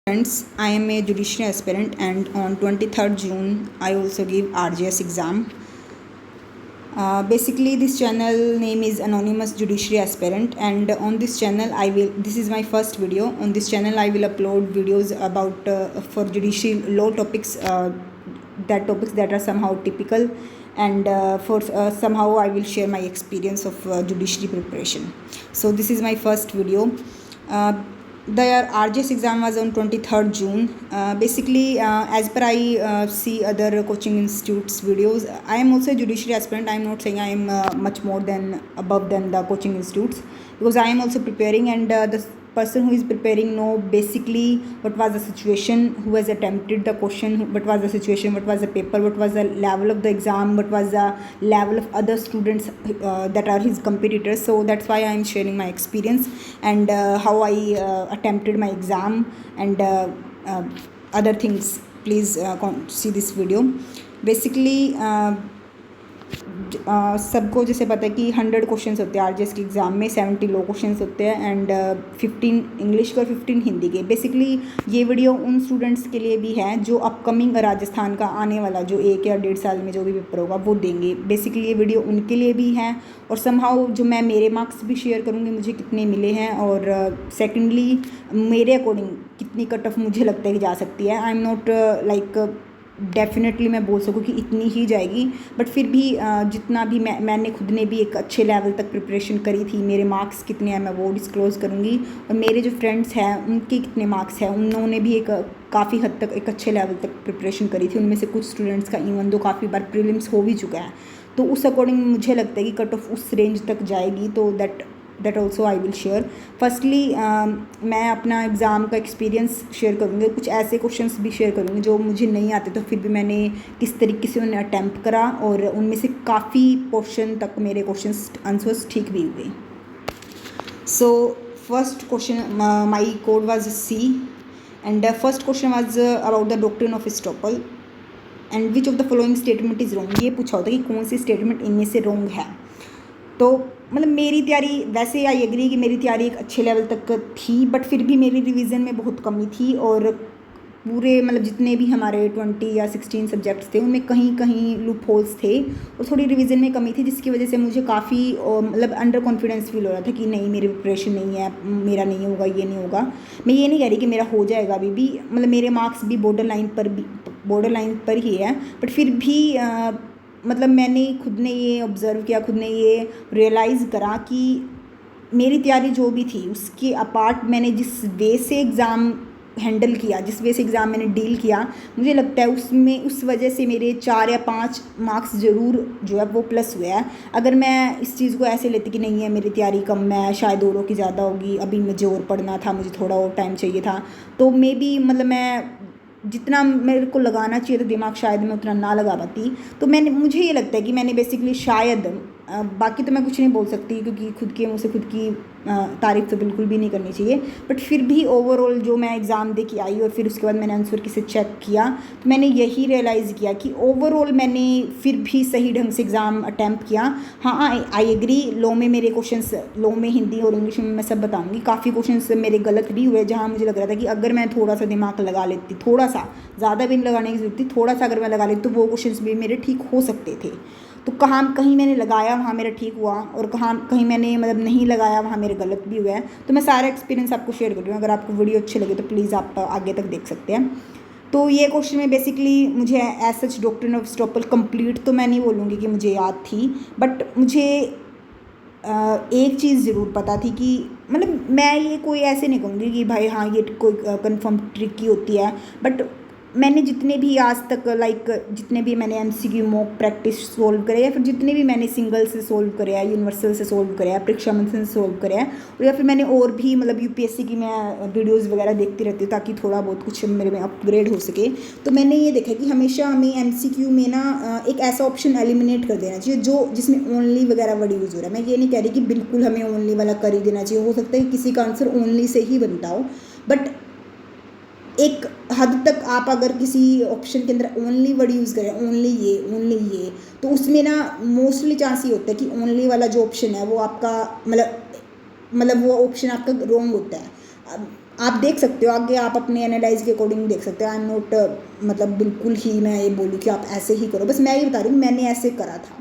Friends, I am a judiciary aspirant and on 23rd June I also give RJS exam. Basically this channel name is Anonymous Judiciary Aspirant, and on this channel this is my first video. On this channel I will upload videos about for judicial law topics, topics that are somehow typical, and somehow I will share my experience of judiciary preparation. So this is my first video. The RJS exam was on 23rd June. As per I see other coaching institutes videos, I am also a judiciary aspirant. I am not saying I am much more than above than the coaching institutes, because I am also preparing, and the person who is preparing know basically what was the situation, who has attempted the question, what was the situation, what was the paper, what was the level of the exam, what was the level of other students that are his competitors. So that's why I am sharing my experience and how I attempted my exam and other things. Please see this video. Basically सबको जैसे पता है कि 100 questions होते हैं RJS के exam में, 70 लो questions होते हैं एंड 15 इंग्लिश के और 15 हिंदी के. बेसिकली ये वीडियो उन स्टूडेंट्स के लिए भी है जो अपकमिंग राजस्थान का आने वाला जो 1 या 1.5 साल में जो भी पेपर होगा वो देंगे. बेसिकली ये वीडियो उनके लिए भी है, और समहाउ जो मैं मेरे मार्क्स भी शेयर करूँगी मुझे कितने मिले हैं, और सेकेंडली मेरे अकॉर्डिंग कितनी कट ऑफ मुझे लगता है कि जा सकती है. I am not like definitely मैं बोल सकूँ कि इतनी ही जाएगी, बट फिर भी जितना भी मैंने खुद ने भी एक अच्छे लेवल तक प्रिपरेशन करी थी. मेरे मार्क्स कितने हैं मैं वो डिस्क्लोज़ करूँगी, और मेरे जो फ्रेंड्स हैं उनके कितने मार्क्स हैं, उन्होंने भी एक काफ़ी हद तक एक अच्छे लेवल तक प्रिपरेशन करी थी. उनमें से कुछ स्टूडेंट्स का इवन दो काफ़ी बार प्रीलिम्स हो भी चुका है, तो उस अकॉर्डिंग मुझे लगता है कि कट ऑफ उस रेंज तक जाएगी. तो that also I will share. Firstly मैं अपना एग्ज़ाम का एक्सपीरियंस शेयर करूँगी, कुछ ऐसे क्वेश्चंस भी शेयर करूँगी जो मुझे नहीं आते, तो फिर भी मैंने किस तरीके से उन्हें अटैम्प्ट करा, और उनमें से काफ़ी पोर्शन तक मेरे क्वेश्चंस आंसर्स ठीक भी हुए. So first question, my code was C, and first question was about the doctrine of estoppel and which of the following statement is wrong. ये पूछा होता है कि कौन सी स्टेटमेंट इनमें से रॉन्ग है. तो मतलब मेरी तैयारी, वैसे आई एग्री कि मेरी तैयारी एक अच्छे लेवल तक थी, बट फिर भी मेरी रिवीजन में बहुत कमी थी, और पूरे मतलब जितने भी हमारे 20 या 16 सब्जेक्ट्स थे उनमें कहीं कहीं लूप होल्स थे, और थोड़ी रिवीजन में कमी थी, जिसकी वजह से मुझे काफ़ी मतलब अंडर कॉन्फिडेंस फील हो रहा था कि नहीं मेरी प्रिपरेशन नहीं है, मेरा नहीं होगा, ये नहीं होगा. मैं ये नहीं कह रही कि मेरा हो जाएगा अभी भी, मतलब मेरे मार्क्स भी बॉर्डर लाइन पर ही है, बट फिर भी मतलब मैंने खुद ने ये ऑब्ज़र्व किया, खुद ने ये रियलाइज़ करा कि मेरी तैयारी जो भी थी उसके अपार्ट मैंने जिस वे से एग्ज़ाम हैंडल किया, जिस वे से एग्ज़ाम मैंने डील किया, मुझे लगता है उसमें उस वजह से मेरे 4 या 5 मार्क्स ज़रूर जो है वो प्लस हुए हैं. अगर मैं इस चीज़ को ऐसे लेती कि नहीं है मेरी तैयारी कम है, शायद औरों की ज़्यादा होगी, अभी मुझे और पढ़ना था, मुझे थोड़ा और टाइम चाहिए था, तो मे बी मतलब मैं जितना मेरे को लगाना चाहिए था दिमाग शायद मैं उतना ना लगा पाती. तो मुझे ये लगता है कि मैंने बेसिकली शायद, बाकी तो मैं कुछ नहीं बोल सकती क्योंकि खुद के मुँह से खुद की तारीफ़ तो बिल्कुल भी नहीं करनी चाहिए, बट फिर भी ओवरऑल जो मैं एग्ज़ाम दे के आई और फिर उसके बाद मैंने आंसर किसे चेक किया, तो मैंने यही रियलाइज़ किया कि ओवरऑल मैंने फिर भी सही ढंग से एग्ज़ाम अटैम्प्ट किया. हाँ, आई एग्री, लॉ में मेरे क्वेश्चंस, लॉ में हिंदी और इंग्लिश में मैं सब बताऊँगी, काफ़ी क्वेश्चंस मेरे गलत भी हुए, जहाँ मुझे लग रहा था कि अगर मैं थोड़ा सा दिमाग लगा लेती, थोड़ा सा, ज़्यादा भी नहीं लगाने की ज़रूरत थी, थोड़ा सा अगर मैं लगा लेती तो वो क्वेश्चंस भी मेरे ठीक हो सकते थे. तो कहीं मैंने लगाया वहाँ मेरा ठीक हुआ, और कहीं मैंने मतलब नहीं लगाया वहाँ मेरे गलत भी हुआ है. तो मैं सारा एक्सपीरियंस आपको शेयर कर रही हूँ. अगर आपको वीडियो अच्छी लगे तो प्लीज़ आप आगे तक देख सकते हैं. तो ये क्वेश्चन में बेसिकली मुझे as such doctrine of estoppel complete तो मैं नहीं बोलूँगी कि मुझे याद थी, बट मुझे एक चीज़ ज़रूर पता थी कि मतलब मैं ये कोई ऐसे नहीं कहूँगी कि भाई हाँ ये कोई कन्फर्म ट्रिक की होती है, बट मैंने जितने भी आज तक जितने भी मैंने MCQ मॉक प्रैक्टिस सोल्व करे, या फिर जितने भी मैंने सिंगल से सोल्व करे हैं, यूनिवर्सल से सोल्व करे हैं, परीक्षा मंथन से सोल्व करे हैं, और या फिर मैंने और भी मतलब UPSC की मैं वीडियोस वगैरह देखती रहती हूँ ताकि थोड़ा बहुत कुछ मेरे में अपग्रेड हो सके. तो मैंने ये देखा कि हमेशा हमें MCQ में ना एक ऐसा ऑप्शन एलिमिनेट कर देना चाहिए जो जिसमें ओनली वगैरह वर्ड यूज़ हो रहा है. मैं ये नहीं कह रही कि बिल्कुल हमें ओनली वाला कर ही देना चाहिए, हो सकता है कि किसी का आंसर ओनली से ही बनता हो, बट एक हद तक आप अगर किसी ऑप्शन के अंदर ओनली वर्ड यूज़ करें, ओनली ये, तो उसमें ना मोस्टली चांस ये होता है कि ओनली वाला जो ऑप्शन है वो आपका मतलब वो ऑप्शन आपका रॉन्ग होता है. आप देख सकते हो आगे, आप अपने एनालाइज के अकॉर्डिंग देख सकते हो। आई एम नॉट मतलब बिल्कुल ही मैं ये बोलूँ कि आप ऐसे ही करो, बस मैं ये बता रही हूँ मैंने ऐसे करा था।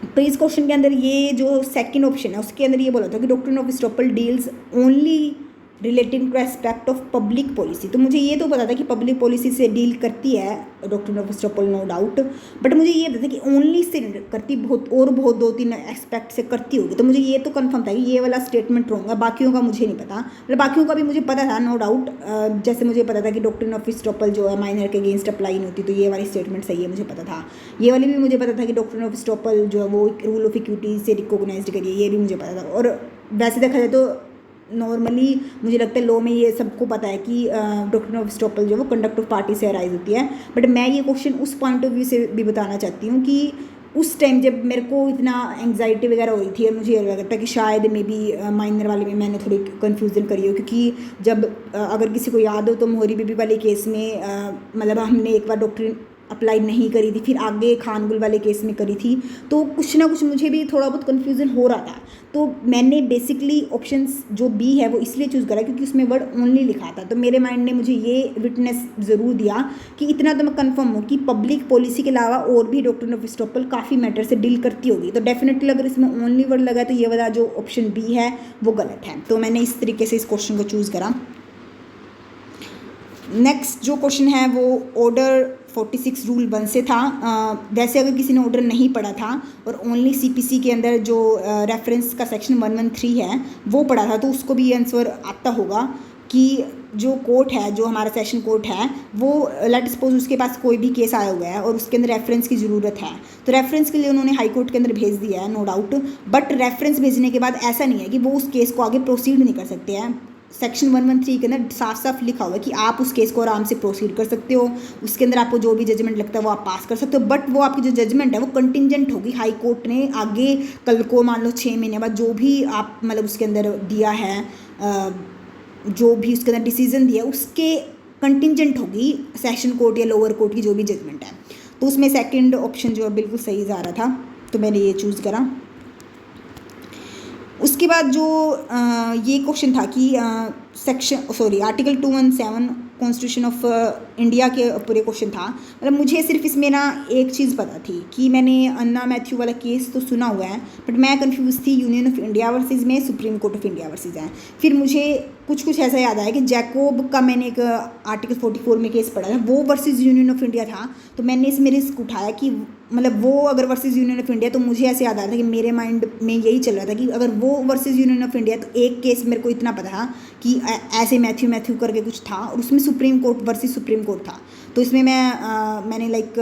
तो इस क्वेश्चन के अंदर ये जो सेकंड ऑप्शन है उसके अंदर ये बोला था कि doctrine of Aristotle deals only relating to aspect of public policy. तो मुझे ये तो पता था कि पब्लिक पॉलिसी से डील करती है doctrine of Aristotle, no doubt, but मुझे ये पता था कि ओनली से करती, बहुत 2-3 एस्पेक्ट से करती होगी। तो मुझे ये तो कंफर्म था कि ये वाला स्टेटमेंट रॉन्ग है, बाकियों का मुझे नहीं पता। मतलब बाकियों का भी मुझे पता था, नो डाउट। जैसे मुझे पता था कि डॉक्ट्रिन ऑफ एरिस्टॉटल जो है माइनर के अगेंस्ट अप्लाई नहीं होती, तो ये वाली स्टेटमेंट सही है, मुझे पता था। ये वाली भी मुझे पता था कि डॉक्ट्रिन ऑफ एरिस्टॉटल जो है वो रूल ऑफ इक्विटी से रिकॉग्नाइज्ड करिए, ये भी मुझे पता था। और वैसे देखा जाए तो नॉर्मली मुझे लगता है लॉ में ये सबको पता है कि डॉक्ट्रिन ऑफ एरिस्टॉटल जो वो कंडक्ट ऑफ पार्टी से अराइज होती है। बट मैं ये क्वेश्चन उस पॉइंट ऑफ व्यू से भी बताना चाहती हूँ कि उस टाइम जब मेरे को इतना एंग्जाइटी वगैरह हो रही थी और मुझे ये लगता है कि शायद मे बी माइनर वाले में मैंने थोड़ी कन्फ्यूज़न करी हो, क्योंकि जब अगर किसी को याद हो तो मोहरी बीबी वाले केस में मतलब हमने एक बार डॉक्ट्रिन अप्लाई नहीं करी थी, फिर आगे खानगुल वाले केस में करी थी, तो कुछ ना कुछ मुझे भी थोड़ा बहुत कन्फ्यूज़न हो रहा था। तो मैंने बेसिकली ऑप्शंस जो बी है वो इसलिए चूज़ करा क्योंकि उसमें वर्ड ओनली लिखा था। तो मेरे माइंड ने मुझे ये विटनेस ज़रूर दिया कि इतना तो मैं कंफर्म हूँ कि पब्लिक पॉलिसी के अलावा और भी डॉक्ट्रिन ऑफ एरिस्टॉटल काफ़ी मैटर से डील करती होगी। तो डेफिनेटली अगर इसमें ओनली वर्ड लगा तो ये वाला जो ऑप्शन बी है वो गलत है। तो मैंने इस तरीके से इस क्वेश्चन को चूज़ करा। नेक्स्ट जो क्वेश्चन है वो ऑर्डर 46 रूल 1 से था। वैसे अगर किसी ने ऑर्डर नहीं पढ़ा था और ओनली सीपीसी के अंदर जो रेफरेंस का सेक्शन 113 है वो पढ़ा था, तो उसको भी ये आंसर आता होगा कि जो कोर्ट है, जो हमारा सेशन कोर्ट है, वो लेट सपोज उसके पास कोई भी केस आया हुआ है और उसके अंदर रेफरेंस की ज़रूरत है, तो रेफरेंस के लिए उन्होंने हाई कोर्ट के अंदर भेज दिया है, नो डाउट। बट रेफरेंस भेजने के बाद ऐसा नहीं है कि वो उस केस को आगे प्रोसीड नहीं कर सकते हैं। सेक्शन 113 के अंदर साफ साफ लिखा हुआ है कि आप उस केस को आराम से प्रोसीड कर सकते हो, उसके अंदर आपको जो भी जजमेंट लगता है वो आप पास कर सकते हो, बट वो आपकी जो जजमेंट है वो कंटिंजेंट होगी। हाई कोर्ट ने आगे कल को मान लो 6 महीने बाद जो भी आप मतलब उसके अंदर दिया है, जो भी उसके अंदर डिसीजन दिया उसके कंटिंजेंट होगी सेशन कोर्ट या लोअर कोर्ट की जो भी जजमेंट है। तो उसमें सेकेंड ऑप्शन जो है बिल्कुल सही जा रहा था, तो मैंने ये चूज़ करा। उसके बाद जो ये क्वेश्चन था कि आर्टिकल 217 कॉन्स्टिट्यूशन ऑफ इंडिया के ऊपर ये क्वेश्चन था। मतलब मुझे सिर्फ इसमें ना एक चीज़ पता थी कि मैंने अन्ना मैथ्यू वाला केस तो सुना हुआ है, बट मैं कंफ्यूज थी यूनियन ऑफ इंडिया वर्सेस में supreme court of India versus है। फिर मुझे कुछ ऐसा याद आया कि जैकोब का मैंने एक आर्टिकल 44 में केस पढ़ा था, वो वर्सेस यूनियन ऑफ इंडिया था। तो मैंने इसमें रिस्क उठाया कि मतलब वो अगर वर्सेस यूनियन ऑफ इंडिया, तो मुझे ऐसे याद आ रहा था कि मेरे माइंड में यही चल रहा था कि अगर वो वर्सेस यूनियन ऑफ इंडिया, तो एक केस मेरे को इतना पता था कि ऐसे मैथ्यू करके कुछ था और उसमें supreme court versus supreme court था। तो इसमें मैंने लाइक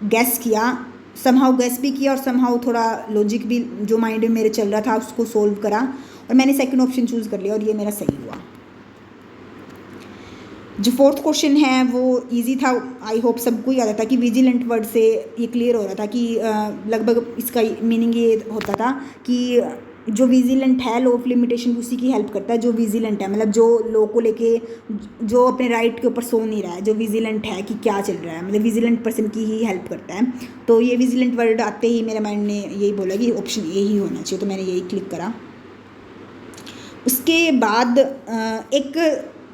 गैस किया, समहाउ गैस भी किया और समहाउ थोड़ा लॉजिक भी जो माइंड में मेरे चल रहा था उसको सोल्व करा और मैंने सेकंड ऑप्शन चूज़ कर लिया और ये मेरा सही हुआ। जो फोर्थ क्वेश्चन है वो इजी था, आई होप सबको याद आता कि विजिलेंट वर्ड से ये क्लियर हो रहा था कि लगभग इसका मीनिंग ये होता था कि जो विजिलेंट है लॉ ऑफ लिमिटेशन उसी की हेल्प करता है। जो विजिलेंट है मतलब जो लॉ को लेके जो अपने राइट के ऊपर सो नहीं रहा है, जो विजिलेंट है कि क्या चल रहा है, मतलब विजिलेंट पर्सन की ही हेल्प करता है। तो ये विजिलेंट वर्ड आते ही मेरे माइंड ने यही बोला कि ऑप्शन ए ही होना चाहिए, तो मैंने यही क्लिक करा। उसके बाद एक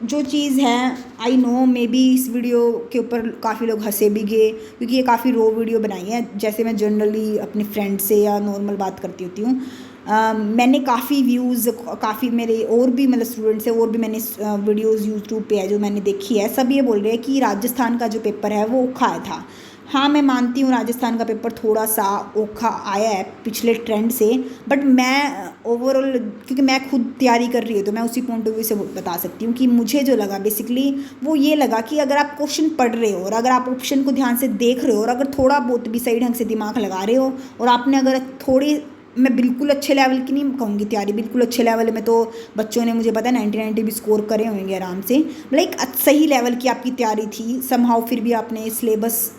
जो चीज़ है, आई नो मे बी इस वीडियो के ऊपर काफ़ी लोग हंसे भी गए क्योंकि ये काफ़ी रो वीडियो बनाई है, जैसे मैं जनरली अपने फ्रेंड से या नॉर्मल बात करती होती हूँ। मैंने काफ़ी व्यूज़, काफ़ी मेरे और भी मतलब स्टूडेंट्स हैं और भी मैंने वीडियोज़ यूट्यूब पे है जो मैंने देखी है, सब ये बोल रहे हैं कि राजस्थान का जो पेपर है वो औखा आया था। हाँ, मैं मानती हूँ राजस्थान का पेपर थोड़ा सा औखा आया है पिछले ट्रेंड से, बट मैं ओवरऑल क्योंकि मैं खुद तैयारी कर रही हूँ तो मैं उसी पॉइंट ऑफ व्यू से बता सकती हूँ कि मुझे जो लगा बेसिकली वो ये लगा कि अगर आप क्वेश्चन पढ़ रहे हो और अगर आप ऑप्शन को ध्यान से देख रहे हो और अगर थोड़ा बहुत भी सही ढंग से दिमाग लगा रहे हो और आपने अगर थोड़ी, मैं बिल्कुल अच्छे लेवल की नहीं कहूँगी तैयारी, बिल्कुल अच्छे लेवल में तो बच्चों ने मुझे पता है 90 भी स्कोर करे होंगे आराम से, लाइक सही लेवल की आपकी तैयारी थी समहाउ, फिर भी आपने सिलेबस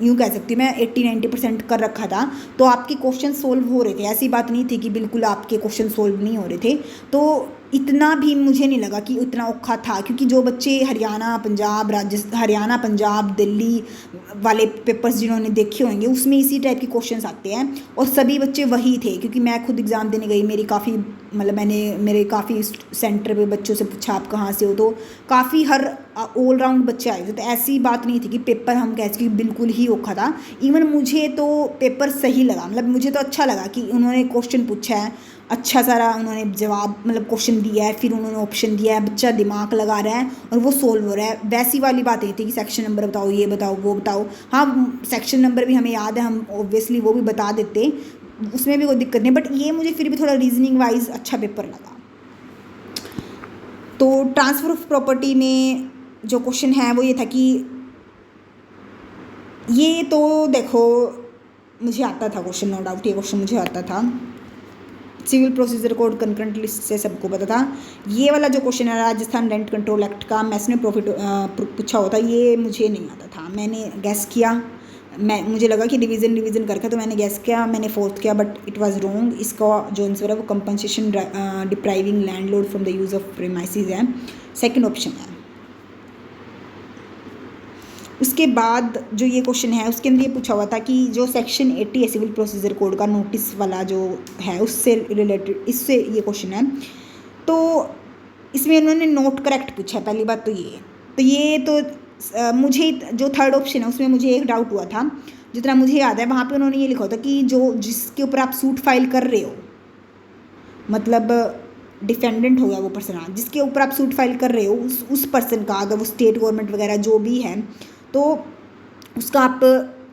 यूँ कह सकती हूँ मैं 80-90% कर रखा था, तो आपके क्वेश्चन सोल्व हो रहे थे। ऐसी बात नहीं थी कि बिल्कुल आपके क्वेश्चन सोल्व नहीं हो रहे थे। तो इतना भी मुझे नहीं लगा कि इतना औखा था, क्योंकि जो बच्चे हरियाणा पंजाब दिल्ली वाले पेपर्स जिन्होंने देखे होंगे उसमें इसी टाइप के क्वेश्चंस आते हैं, और सभी बच्चे वही थे। क्योंकि मैं खुद एग्ज़ाम देने गई, मेरी काफ़ी मतलब मैंने मेरे काफ़ी सेंटर पे बच्चों से पूछा आप कहाँ से हो, तो काफ़ी हर ऑल राउंड बच्चे आए थे। तो ऐसी बात नहीं थी कि पेपर हम कह सकें बिल्कुल ही औखा था। इवन मुझे तो पेपर सही लगा, मतलब मुझे तो अच्छा लगा कि उन्होंने क्वेश्चन पूछा है, अच्छा सारा उन्होंने जवाब मतलब क्वेश्चन दिया है, फिर उन्होंने ऑप्शन दिया है, बच्चा दिमाग लगा रहा है और वो सोल्व हो रहा है। वैसी वाली बात नहीं थी कि सेक्शन नंबर बताओ, ये बताओ, वो बताओ। हाँ, सेक्शन नंबर भी हमें याद है, हम ऑब्वियसली वो भी बता देते, उसमें भी कोई दिक्कत नहीं, बट ये मुझे फिर भी थोड़ा रीजनिंग वाइज अच्छा पेपर लगा। तो ट्रांसफ़र ऑफ प्रॉपर्टी में जो क्वेश्चन है वो ये था कि ये तो देखो मुझे आता था क्वेश्चन, नो डाउट ये क्वेश्चन मुझे आता था। Civil procedure code concurrent list से सबको पता था। ये वाला जो क्वेश्चन है राजस्थान रेंट कंट्रोल एक्ट का, मैंने प्रॉफिट पूछा होता, ये मुझे नहीं आता था। मैंने गैस किया, मुझे लगा कि डिवीज़न करके, तो मैंने गैस किया, मैंने फोर्थ किया, बट इट वाज रॉन्ग। इसका जो आंसर है वो compensation depriving landlord from the use of premises है, सेकंड ऑप्शन है। उसके बाद जो ये क्वेश्चन है उसके अंदर ये पूछा हुआ था कि जो सेक्शन 80 है सिविल प्रोसीजर कोड का, नोटिस वाला जो है उससे रिलेटेड, इससे ये क्वेश्चन है। तो इसमें उन्होंने नोट करेक्ट पूछा है, पहली बात तो ये तो मुझे जो थर्ड ऑप्शन है उसमें मुझे एक डाउट हुआ था, जितना मुझे याद है वहाँ पे उन्होंने ये लिखा होता कि जो जिसके ऊपर आप सूट फाइल कर रहे हो, मतलब डिफेंडेंट हो गया वो पर्सन, जिसके ऊपर आप सूट फाइल कर रहे हो उस पर्सन का, अगर वो स्टेट गवर्नमेंट वगैरह जो भी है, तो उसका आप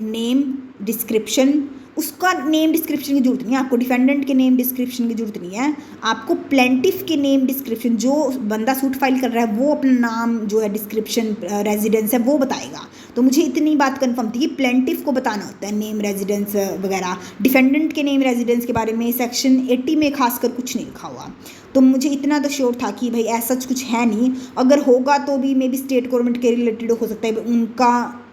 नेम डिस्क्रिप्शन, उसका नेम डिस्क्रिप्शन की जरूरत नहीं है आपको, डिफेंडेंट के नेम डिस्क्रिप्शन की जरूरत नहीं है आपको, प्लेंटिफ के नेम डिस्क्रिप्शन, जो बंदा सूट फाइल कर रहा है वो अपना नाम जो है डिस्क्रिप्शन रेजिडेंस है वो बताएगा। तो मुझे इतनी बात कंफर्म थी कि प्लेंटिफ को बताना होता है नेम रेजिडेंस वगैरह, डिफेंडेंट के नेम रेजिडेंस के बारे में सेक्शन 80 में खासकर कुछ नहीं लिखा हुआ। तो मुझे इतना तो श्योर था कि भाई ऐसा कुछ है नहीं, अगर होगा तो भी मे बी स्टेट गवर्नमेंट के रिलेटेड हो सकता है, उनका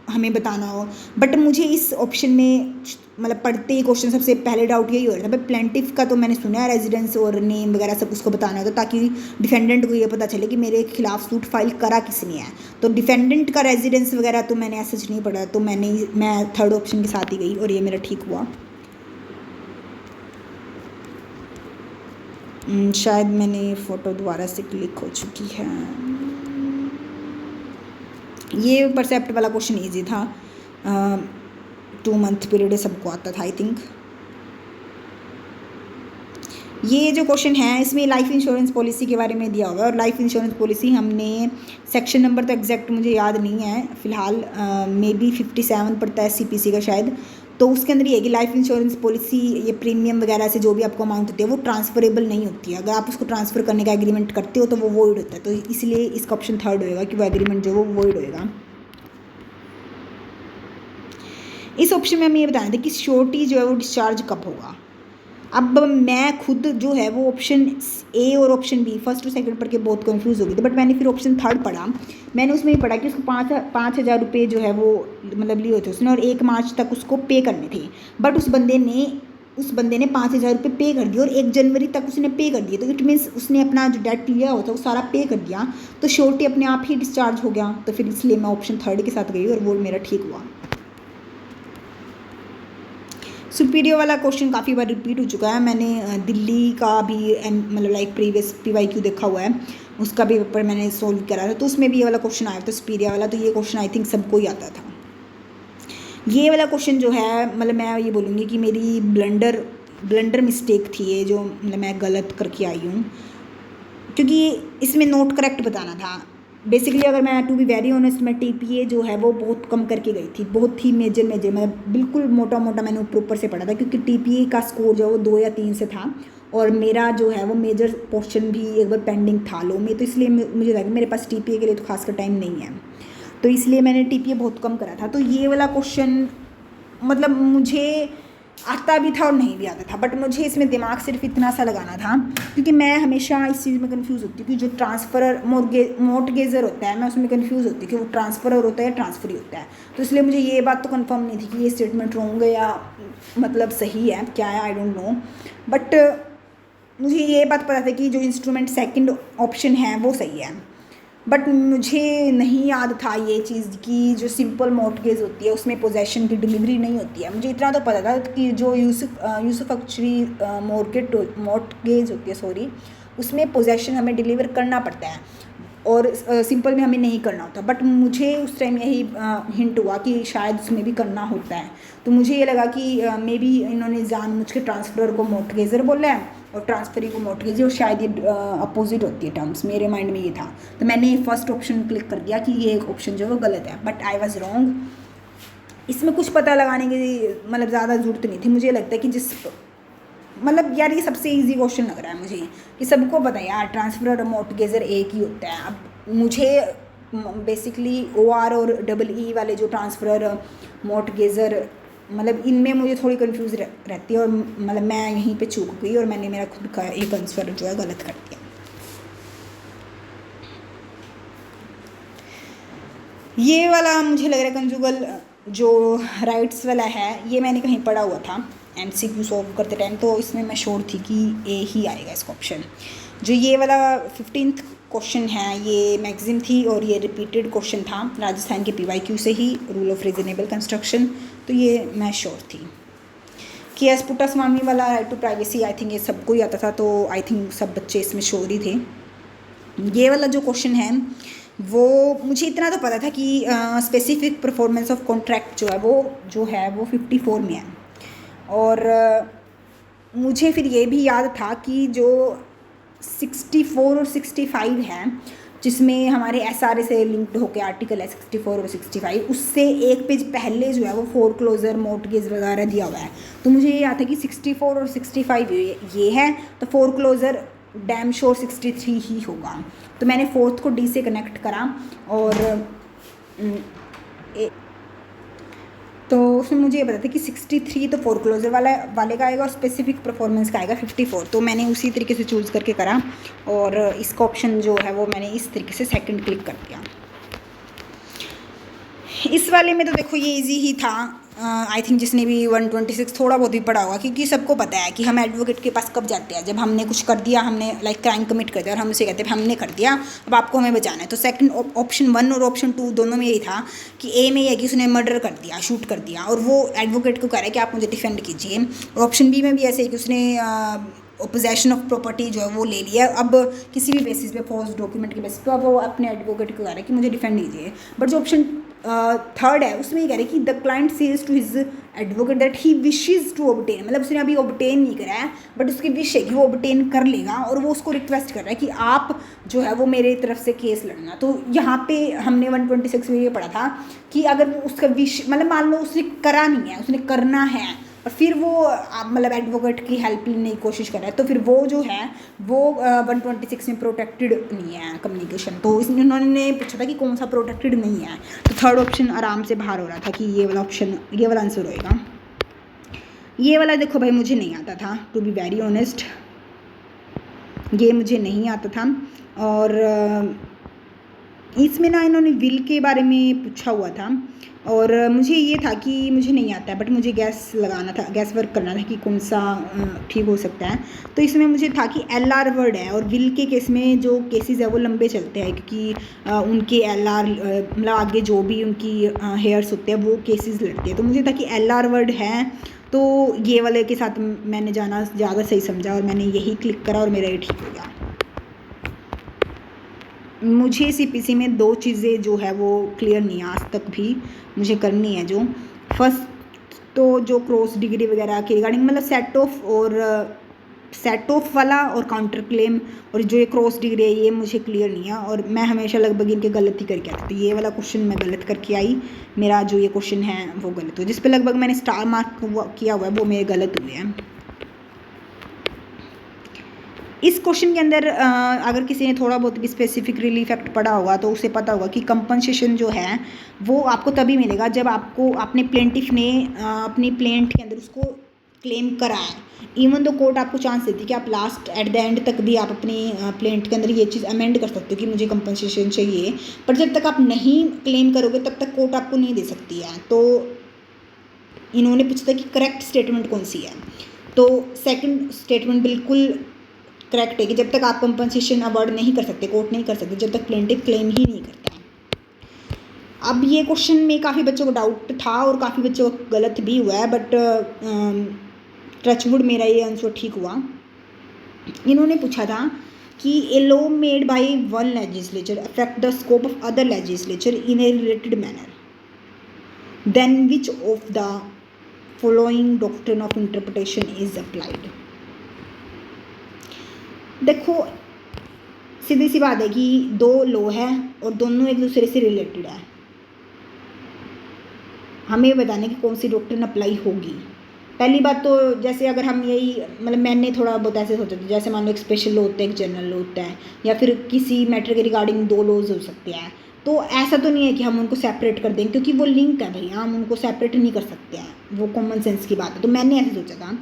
हमें बताना हो। बट मुझे इस ऑप्शन में मतलब पढ़ते ही क्वेश्चन सबसे पहले डाउट यही हो रहा था, भाई प्लेंटिफ का तो मैंने सुना है रेजिडेंस और नेम वगैरह सब उसको बताना होता, ताकि डिफेंडेंट को ये पता चले कि मेरे खिलाफ सूट फाइल करा किसने है। तो डिफेंडेंट का रेजिडेंस वगैरह तो मैंने ऐसा नहीं पढ़ा, तो मैं थर्ड ऑप्शन के साथ ही गई और ये मेरा ठीक हुआ। शायद मैंने फ़ोटो दोबारा से क्लिक हो चुकी है। ये परसेप्ट वाला क्वेश्चन ईजी था, 2 मंथ पीरियड सबको आता था आई थिंक। ये जो क्वेश्चन है इसमें लाइफ इंश्योरेंस पॉलिसी के बारे में दिया हुआ है, और लाइफ इंश्योरेंस पॉलिसी हमने सेक्शन नंबर तो एग्जैक्ट मुझे याद नहीं है फ़िलहाल, मे बी 57 पड़ता है CPC का शायद। तो उसके अंदर ये है कि लाइफ इंश्योरेंस पॉलिसी, ये प्रीमियम वगैरह से जो भी आपको अमाउंट होती है वो ट्रांसफरेबल नहीं होती है, अगर आप उसको ट्रांसफ़र करने का एग्रीमेंट करते हो तो वो वॉइड होता है। तो इसलिए इसका ऑप्शन थर्ड होएगा कि वो एग्रीमेंट जो वो वॉइड होएगा। इस ऑप्शन में हम ये बताना था कि श्योरिटी जो है वो डिस्चार्ज कब होगा। अब मैं खुद जो है वो ऑप्शन A और ऑप्शन B फर्स्ट और सेकंड पढ़ के बहुत कंफ्यूज हो गई थी, बट मैंने फिर ऑप्शन थर्ड पढ़ा। मैंने उसमें ही पढ़ा कि उसको 5,000 रुपये जो है वो मतलब लिए होते उसने, और 1 मार्च तक उसको पे करने थे। बट उस बंदे ने 5,000 रुपये पे कर दिए और 1 जनवरी तक उसने पे कर दिए, तो इट मीन्स उसने अपना जो डेट लिया होता वो सारा पे कर दिया, तो श्योरिटी अपने आप ही डिस्चार्ज हो गया। तो फिर इसलिए मैं ऑप्शन थर्ड के साथ गई और वो मेरा ठीक हुआ। सुपीरियर वाला क्वेश्चन काफ़ी बार रिपीट हो चुका है, मैंने दिल्ली का भी मतलब लाइक प्रीवियस PYQ देखा हुआ है, उसका भी पेपर मैंने सोल्व करा था, तो उसमें भी ये वाला क्वेश्चन आया था सुपीरियर वाला। तो ये क्वेश्चन आई थिंक सबको ही आता था। ये वाला क्वेश्चन जो है मतलब मैं ये बोलूँगी कि मेरी ब्लंडर मिस्टेक थी ये, जो मतलब मैं गलत करके आई हूँ, क्योंकि इसमें नोट करेक्ट बताना था। बेसिकली अगर मैं टू बी वेरी ऑनेस्ट, मैं TPA जो है वो बहुत कम करके गई थी, बहुत ही मेजर मतलब बिल्कुल मोटा मैंने ऊपर से पढ़ा था, क्योंकि TPA का स्कोर जो है वो 2 या 3 से था, और मेरा जो है वो मेजर पोर्शन भी एक बार पेंडिंग था लो में, तो इसलिए मुझे लगा मेरे पास TPA के लिए तो खासकर टाइम नहीं है, तो इसलिए मैंने TPA बहुत कम करा था। तो ये वाला क्वेश्चन मतलब मुझे आता भी था और नहीं भी आता था, बट मुझे इसमें दिमाग सिर्फ इतना सा लगाना था, क्योंकि मैं हमेशा इस चीज़ में कंफ्यूज होती हूँ कि जो ट्रांसफ़रर मोर्टगेजर होता है मैं उसमें कंफ्यूज होती हूँ कि वो ट्रांसफ़रर होता है या ट्रांसफ़री होता है। तो इसलिए मुझे ये बात तो कंफर्म नहीं थी कि ये स्टेटमेंट रॉन्ग है या मतलब सही है, क्या है आई डोंट नो, बट मुझे ये बात पता था कि जो इंस्ट्रूमेंट सेकंड ऑप्शन है वो सही है, बट मुझे नहीं याद था ये चीज़ कि जो सिंपल मॉर्टगेज होती है उसमें पोजेसन की डिलीवरी नहीं होती है। मुझे इतना तो पता था कि जो यूसुफ एक्चुअली मॉर्टगेज होती है, सॉरी, उसमें पोजेसन हमें डिलीवर करना पड़ता है और सिंपल में हमें नहीं करना होता। बट मुझे उस टाइम यही हिंट हुआ कि शायद उसमें भी करना होता है, तो मुझे ये लगा कि मे बी इन्होंने जानबूझ के ट्रांसफर को मॉर्टगेजर बोला है और ट्रांसफरी को मॉर्टगेज, और शायद ये अपोजिट होती है टर्म्स, मेरे माइंड में ये था। तो मैंने फर्स्ट ऑप्शन क्लिक कर दिया कि ये ऑप्शन जो है वो गलत है, बट आई वॉज रॉन्ग। इसमें कुछ पता लगाने की मतलब ज़्यादा ज़रूरत नहीं थी। मुझे लगता है कि जिस मतलब यार ये सबसे इजी क्वेश्चन लग रहा है मुझे कि सबको पता है यार ट्रांसफ़र और मॉर्टगेजर एक ही होता है। अब मुझे बेसिकली OR और EE वाले जो ट्रांसफ़र मॉर्टगेजर मतलब इनमें मुझे थोड़ी कंफ्यूज रहती है, और मतलब मैं यहीं पे चूक गई और मैंने मेरा खुद का एक आंसर जो है गलत कर दिया। ये वाला मुझे लग रहा है कंजुगल जो राइट्स वाला है ये मैंने कहीं पढ़ा हुआ था MCQ सॉल्व करते टाइम, तो इसमें मैं श्योर थी कि ए ही आएगा इसका ऑप्शन। जो ये वाला 15th क्वेश्चन है ये मैगजीन थी और ये रिपीटेड क्वेश्चन था राजस्थान के PYQ से ही, रूल ऑफ रीजनेबल कंस्ट्रक्शन, तो ये मैं श्योर थी। कि एस पुट्टास्वामी वाला right to privacy I think ये सबको ही आता था, तो आई थिंक सब बच्चे इसमें श्योर ही थे। ये वाला जो क्वेश्चन है वो मुझे इतना तो पता था कि स्पेसिफिक परफॉर्मेंस ऑफ कॉन्ट्रैक्ट जो है वो 54 में है, और मुझे फिर ये भी याद था कि जो 64 और 65 है जिसमें हमारे SRA से लिंक्ड होकर आर्टिकल है 64 और 65, उससे एक पेज पहले जो है वो फोरक्लोजर मॉर्टगेज वगैरह दिया हुआ है। तो मुझे ये याद था कि 64 और 65 ये है, तो फोरक्लोजर डैम श्योर 63 ही होगा। तो मैंने फोर्थ को D से कनेक्ट करा और तो उसमें मुझे ये पता था कि 63 तो फोरक्लोजर वाले का आएगा और स्पेसिफिक परफॉर्मेंस का आएगा 54, तो मैंने उसी तरीके से चूज़ करके करा और इसका ऑप्शन जो है वो मैंने इस तरीके से सेकंड क्लिक कर दिया। इस वाले में तो देखो ये इजी ही था, आई थिंक जिसने भी 126 थोड़ा बहुत भी पढ़ा होगा, क्योंकि सबको पता है कि हम एडवोकेट के पास कब जाते हैं जब हमने कुछ कर दिया, हमने लाइक क्राइम कमिट कर दिया और हम उसे कहते हैं हमने कर दिया, अब आपको हमें बचाना है। तो सेकंड ऑप्शन 1 और ऑप्शन 2 दोनों में यही था कि ए में यह कि उसने मर्डर कर दिया, शूट कर दिया, और वो एडवोकेट को कह रहा है कि आप मुझे डिफेंड कीजिए। और ऑप्शन बी में भी ऐसे है कि उसने पोजेशन ऑफ प्रॉपर्टी जो है वो ले लिया, अब किसी भी बेसिस पे फॉल्स डॉक्यूमेंट के बेसिस पे अब वो अपने एडवोकेट को कह रहा है कि मुझे डिफेंड कीजिए। बट जो ऑप्शन थर्ड है उसमें ये कह रहे हैं कि the client says to his advocate that he wishes to obtain, मतलब उसने अभी ऑब्टेन नहीं करा है बट उसकी विश है कि वो ऑब्टेन कर लेगा, और वो उसको रिक्वेस्ट कर रहा है कि आप जो है वो मेरे तरफ से केस लड़ना। तो यहाँ पे हमने 126 में ये पढ़ा था कि अगर वो उसका विश मतलब मान लो उसने करा नहीं है, उसने करना है और फिर वो मतलब एडवोकेट की हेल्प लेने की कोशिश कर रहा है, तो फिर वो जो है वो 126 में प्रोटेक्टेड नहीं है कम्युनिकेशन। तो इन्होंने पूछा था कि कौन सा प्रोटेक्टेड नहीं है, तो थर्ड ऑप्शन आराम से बाहर हो रहा था कि ये वाला ऑप्शन, ये वाला आंसर होएगा। ये वाला देखो भाई मुझे नहीं आता था, टू बी वेरी ऑनेस्ट, ये मुझे नहीं आता था। और इसमें ना इन्होंने विल के बारे में पूछा हुआ था और मुझे ये था कि मुझे नहीं आता है बट मुझे गैस लगाना था, गैस वर्क करना था कि कौन सा ठीक हो सकता है। तो इसमें मुझे था कि LR वर्ड है और विल के केस में जो केसेस है वो लंबे चलते हैं क्योंकि उनके LR मतलब आगे जो भी उनकी हेयर्स होते हैं वो केसेस लड़ते हैं। तो मुझे था कि LR वर्ड है, तो ये वाले के साथ मैंने जाना ज़्यादा सही समझा और मैंने यही क्लिक करा और मेरा ये ठीक हो गया। मुझे CPC में 2 चीज़ें जो है वो क्लियर नहीं है आज तक भी, मुझे करनी है। जो फर्स्ट तो जो क्रॉस डिग्री वगैरह के रिगार्डिंग मतलब सेट ऑफ वाला और काउंटर क्लेम, और जो ये क्रॉस डिग्री है ये मुझे क्लियर नहीं है और मैं हमेशा लगभग इनके गलती करके आती। तो ये वाला क्वेश्चन मैं गलत करके आई, मेरा जो ये क्वेश्चन है वो गलत हो, जिस पे लगभग मैंने स्टार मार्क किया हुआ है वो मेरे गलत हुए हैं। इस क्वेश्चन के अंदर अगर किसी ने थोड़ा बहुत भी स्पेसिफिक रिलीफ एक्ट पढ़ा होगा तो उसे पता होगा कि कंपनसेशन जो है वो आपको तभी मिलेगा जब आपको अपने प्लेंटिफ ने अपनी प्लेंट के अंदर उसको क्लेम करा है। इवन तो कोर्ट आपको चांस देती है कि आप लास्ट एट द एंड तक भी आप अपनी प्लेंट के अंदर ये चीज़ अमेंड कर सकते हो कि मुझे कंपनसेशन चाहिए, पर जब तक आप नहीं क्लेम करोगे तब तक कोर्ट आपको नहीं दे सकती है। तो इन्होंने पूछा था कि करेक्ट स्टेटमेंट कौन सी है, तो सेकंड स्टेटमेंट बिल्कुल करेक्ट है कि जब तक आप कंपनसेशन अवार्ड नहीं कर सकते, कोर्ट नहीं कर सकते, जब तक प्लेंटिफ क्लेम ही नहीं करता। अब ये क्वेश्चन में काफ़ी बच्चों को डाउट था और काफ़ी बच्चों को गलत भी हुआ है, बट टचवुड मेरा ये आंसर ठीक हुआ। इन्होंने पूछा था कि a law made by one legislature affect the scope of other legislature in a related manner, then which of the following doctrine of interpretation is applied. देखो सीधी सी बात है कि दो लॉ है और दोनों एक दूसरे से रिलेटेड है, हमें बताने की कौन सी डॉक्ट्रिन अप्लाई होगी। पहली बात तो जैसे अगर हम यही मतलब मैंने थोड़ा बहुत ऐसे सोचा था, जैसे मान लो एक स्पेशल लॉ होता है, एक जनरल लॉ होता है, या फिर किसी मैटर के रिगार्डिंग दो लॉज हो सकते हैं, तो ऐसा तो नहीं है कि हम उनको सेपरेट कर दें, क्योंकि वो लिंक है भैया, हम उनको सेपरेट नहीं कर सकते हैं, वो कॉमन सेंस की बात है। तो मैंने ऐसे सोचा था।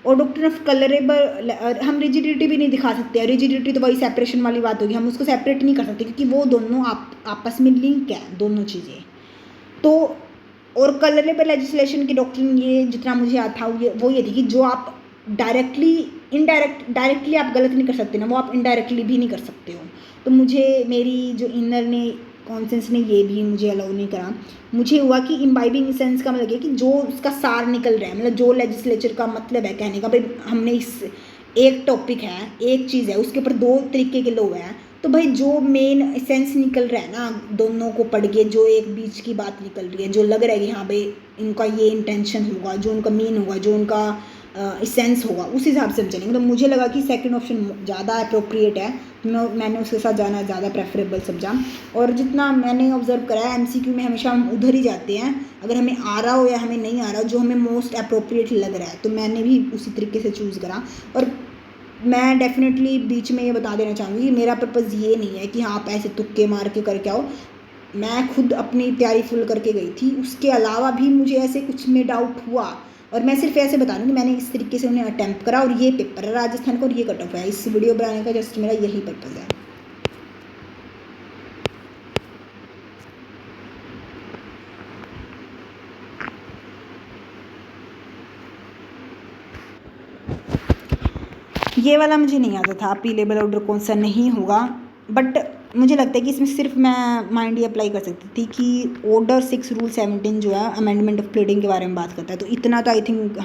और डॉक्ट्रिन ऑफ कलरेबल हम रिजिडिटी भी नहीं दिखा सकते हैं, रिजिडिटी तो वही सेपरेशन वाली बात होगी, हम उसको सेपरेट नहीं कर सकते क्योंकि वो दोनों आपस में लिंक है दोनों चीज़ें। तो और कलरेबल लेजिस्लेशन की डॉक्ट्रिन ये जितना मुझे याद था वो ये थी कि जो आप डायरेक्टली आप गलत नहीं कर सकते ना, वो आप इनडायरेक्टली भी नहीं कर सकते हो। तो मुझे मेरी जो इनर ने कॉन्सेंस ने ये भी मुझे अलाउ नहीं करा। मुझे हुआ कि इम्बाइबिंग सेंस का मतलब है कि जो उसका सार निकल रहा है, मतलब जो लेजिस्लेचर का मतलब है कहने का, भाई हमने इस एक टॉपिक है, एक चीज़ है, उसके ऊपर दो तरीके के लॉ हैं, तो भाई जो मेन सेंस निकल रहा है ना दोनों को पढ़ के, जो एक बीच की बात निकल रही है, जो लग रहा है कि हाँ भाई इनका ये इंटेंशन होगा, जो उनका मीन होगा, जो उनका सेंस होगा, उस हिसाब से हम चलेंगे। तो मुझे लगा कि सेकंड ऑप्शन ज़्यादा अप्रोप्रिएट है, मैंने उसके साथ जाना ज़्यादा प्रेफरेबल समझा। और जितना मैंने ऑब्जर्व करा है एमसीक्यू में हमेशा हम उधर ही जाते हैं, अगर हमें आ रहा हो या हमें नहीं आ रहा हो, जो हमें मोस्ट अप्रोप्रिएट लग रहा है, तो मैंने भी उसी तरीके से चूज़ करा। और मैं डेफिनेटली बीच में ये बता देना चाहूँगी, मेरा पर्पज़ ये नहीं है कि हाँ आप ऐसे तुक्के मार के करके आओ, मैं खुद अपनी तैयारी फुल करके गई थी, उसके अलावा भी मुझे ऐसे कुछ में डाउट हुआ, और मैं सिर्फ ऐसे बता रही हूँ कि मैंने इस तरीके से उन्हें अटैम्प्ट करा, और ये पेपर है राजस्थान का और ये कट ऑफ है। इस वीडियो बनाने का जस्ट मेरा यही पर्पज़ है। ये वाला मुझे नहीं आता था पी लेबल ऑर्डर कौन सा नहीं होगा, बट मुझे लगता है कि इसमें सिर्फ मैं माइंड ये अप्लाई कर सकती थी कि ऑर्डर 6 रूल 17 जो है अमेंडमेंट ऑफ प्लीडिंग के बारे में बात करता है। तो इतना तो आई थिंक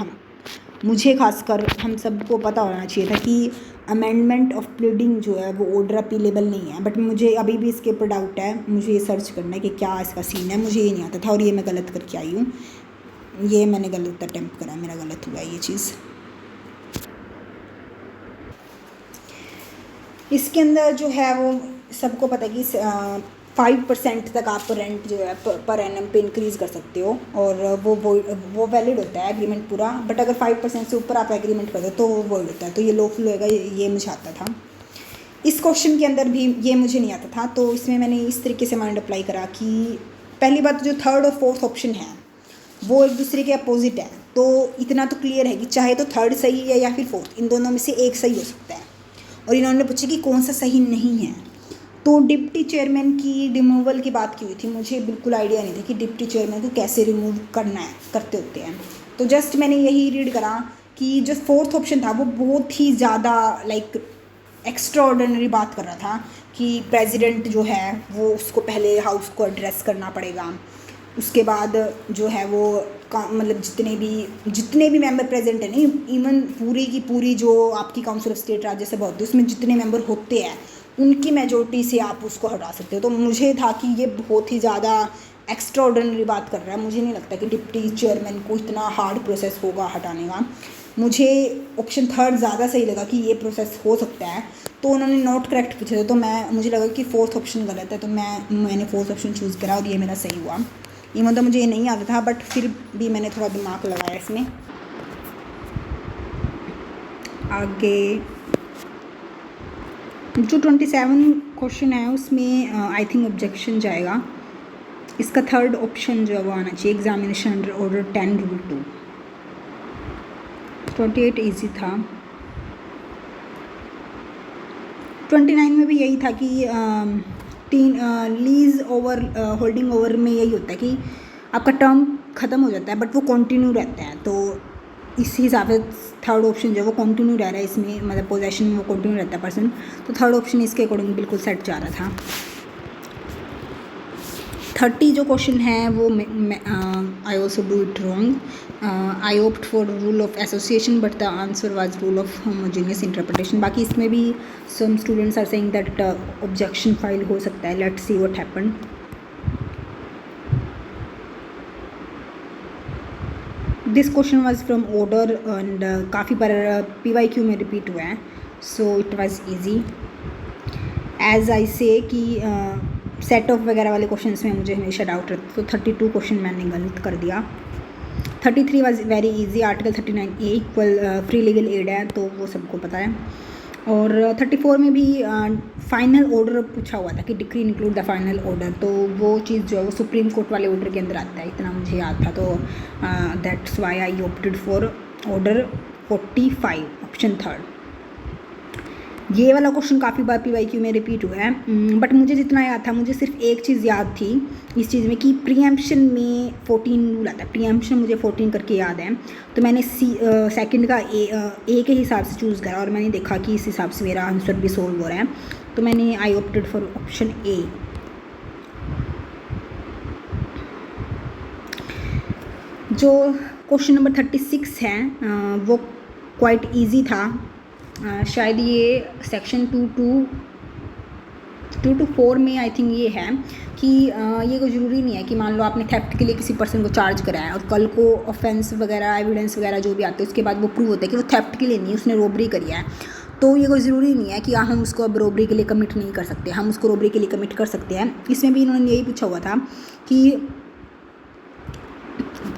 मुझे खासकर हम सबको पता होना चाहिए था कि अमेंडमेंट ऑफ प्लीडिंग जो है वो ऑर्डर अपीलेबल नहीं है, बट मुझे अभी भी इसके ऊपर डाउट है, मुझे ये सर्च करना है कि क्या इसका सीन है, मुझे ये नहीं आता था और ये मैं गलत करके आई हूँ, ये मैंने गलत अटैम्प्ट करा, मेरा गलत हुआ ये चीज़। इसके अंदर जो है वो सबको पता है कि 5% तक आप रेंट जो है पर एनम पे इंक्रीज़ कर सकते हो, और वो वैलिड होता है एग्रीमेंट पूरा, बट अगर 5% से ऊपर आप एग्रीमेंट कर दो तो वो वॉइड होता है, तो ये लॉफुल होएगा, ये मुझे आता था। इस क्वेश्चन के अंदर भी ये मुझे नहीं आता था, तो इसमें मैंने इस तरीके से माइंड अप्लाई करा कि पहली बात जो थर्ड और फोर्थ ऑप्शन है वो एक दूसरे के अपोजिट है, तो इतना तो क्लियर है कि चाहे तो थर्ड सही है या फिर फोर्थ, इन दोनों में से एक सही हो सकता है। और इन्होंने पूछा कि कौन सा सही नहीं है, तो डिप्टी चेयरमैन की रिमूवल की बात की हुई थी, मुझे बिल्कुल आइडिया नहीं था कि डिप्टी चेयरमैन को कैसे रिमूव करना है, करते होते हैं। तो जस्ट मैंने यही रीड करा कि जो फोर्थ ऑप्शन था वो बहुत ही ज़्यादा लाइक एक्स्ट्रा ऑर्डिनरी बात कर रहा था कि प्रेसिडेंट जो है वो उसको पहले हाउस को एड्रेस करना पड़ेगा, उसके बाद जो है वो मतलब जितने भी मेंबर प्रेजेंट है, नहीं इवन पूरी की पूरी जो आपकी काउंसिल ऑफ स्टेट राज्यसभा होती है उसमें जितने मेंबर होते हैं उनकी मेजोरिटी से आप उसको हटा सकते हो। तो मुझे था कि ये बहुत ही ज़्यादा एक्स्ट्रा ऑर्डिनरी बात कर रहा है, मुझे नहीं लगता कि डिप्टी चेयरमैन को इतना हार्ड प्रोसेस होगा हटाने का। मुझे ऑप्शन थर्ड ज़्यादा सही लगा कि ये प्रोसेस हो सकता है, तो उन्होंने नॉट करेक्ट पूछे थे, तो मुझे लगा कि फोर्थ ऑप्शन गलत है, तो मैंने फोर्थ ऑप्शन चूज़ करा और ये मेरा सही हुआ। ये मतलब मुझे ये नहीं आता था, बट फिर भी मैंने थोड़ा दिमाग लगाया इसमें। आगे जो 27 क्वेश्चन है उसमें आई थिंक ऑब्जेक्शन जाएगा, इसका थर्ड ऑप्शन जो है वो आना चाहिए, examination under order 10 rule 2। 28 easy था, 29 में भी यही था कि लीज ओवर होल्डिंग ओवर में यही होता है कि आपका टर्म ख़त्म हो जाता है बट वो कंटिन्यू रहता है, तो इस हिसाब से थर्ड ऑप्शन जो है वो कंटिन्यू रह रहा है इसमें, मतलब पोजेशन में वो कंटिन्यू रहता है पर्सन, तो थर्ड ऑप्शन इसके अकॉर्डिंग बिल्कुल सेट जा रहा था। 30 जो क्वेश्चन है वो I also do it wrong. I opt for rule of association but the answer was rule of homogeneous interpretation. बाकी इसमें भी some students are saying that objection file हो सकता है। Let's see what happen. This question was from order and काफ़ी बार PYQ में repeat हुआ है, so it was easy. As I से कि सेट ऑफ वगैरह वाले क्वेश्चंस में मुझे हमेशा डाउट रहता, तो 32 क्वेश्चन मैंने गलत कर दिया। 33 was very easy. Article 39A equal free legal aid है, तो वो सबको पता है। और 34 में भी फाइनल ऑर्डर पूछा हुआ था कि decree include the final order, तो वो चीज़ जो है वो सुप्रीम कोर्ट वाले ऑर्डर के अंदर आता है, इतना मुझे याद था। तो that's why I opted for order 45 option third. ये वाला क्वेश्चन काफ़ी बार PYQ में रिपीट हुआ है, बट मुझे जितना याद था, मुझे सिर्फ एक चीज़ याद थी इस चीज़ में कि प्रीएम्पशन में 14 रूल आता है। प्रीएम्पशन मुझे 14 करके याद है, तो मैंने सेकंड का ए के हिसाब से चूज़ करा और मैंने देखा कि इस हिसाब से मेरा आंसर भी सोल्व हो रहा है, तो मैंने I opted for option A. जो क्वेश्चन नंबर 36 है वो क्वाइट ईजी था। शायद ये सेक्शन 2 to 4 में आई थिंक ये है कि ये कोई ज़रूरी नहीं है कि मान लो आपने थेफ्ट के लिए किसी पर्सन को चार्ज कराया और कल को ऑफेंस वगैरह एविडेंस वगैरह जो भी आते हैं उसके बाद वो प्रूव होता है कि वो थेफ्ट के लिए नहीं, उसने रॉबरी करी है, तो ये कोई ज़रूरी नहीं है कि हम उसको अब रॉबरी के लिए कमिट नहीं कर सकते, हम उसको रॉबरी के लिए कमिट कर सकते हैं। इसमें भी इन्होंने यही पूछा हुआ था कि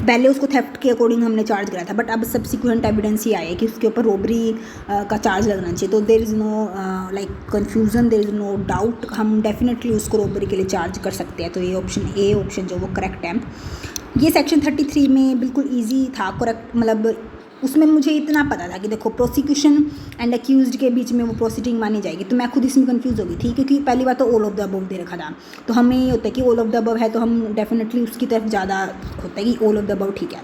पहले उसको थेफ्ट के अकॉर्डिंग हमने चार्ज कराया था, बट अब सब्सिक्वेंट एविडेंस ही आया है कि उसके ऊपर रॉबरी का चार्ज लगना चाहिए, तो there is no like confusion, there is no doubt, हम डेफिनेटली उसको रॉबरी के लिए चार्ज कर सकते हैं। तो ये ऑप्शन ए ऑप्शन जो वो करेक्ट है। ये सेक्शन 33 में बिल्कुल ईजी था, करेक्ट, मतलब उसमें मुझे इतना पता था कि देखो प्रोसिक्यूशन एंड अक्यूज्ड के बीच में वो प्रोसीडिंग मानी जाएगी, तो मैं खुद इसमें कंफ्यूज हो गई थी क्योंकि पहली बात तो ऑल ऑफ द अबव दे रखा था, तो हमें ये होता है कि ऑल ऑफ द अबव है तो हम डेफिनेटली उसकी तरफ ज़्यादा होता है कि ऑल ऑफ द अबव ठीक है।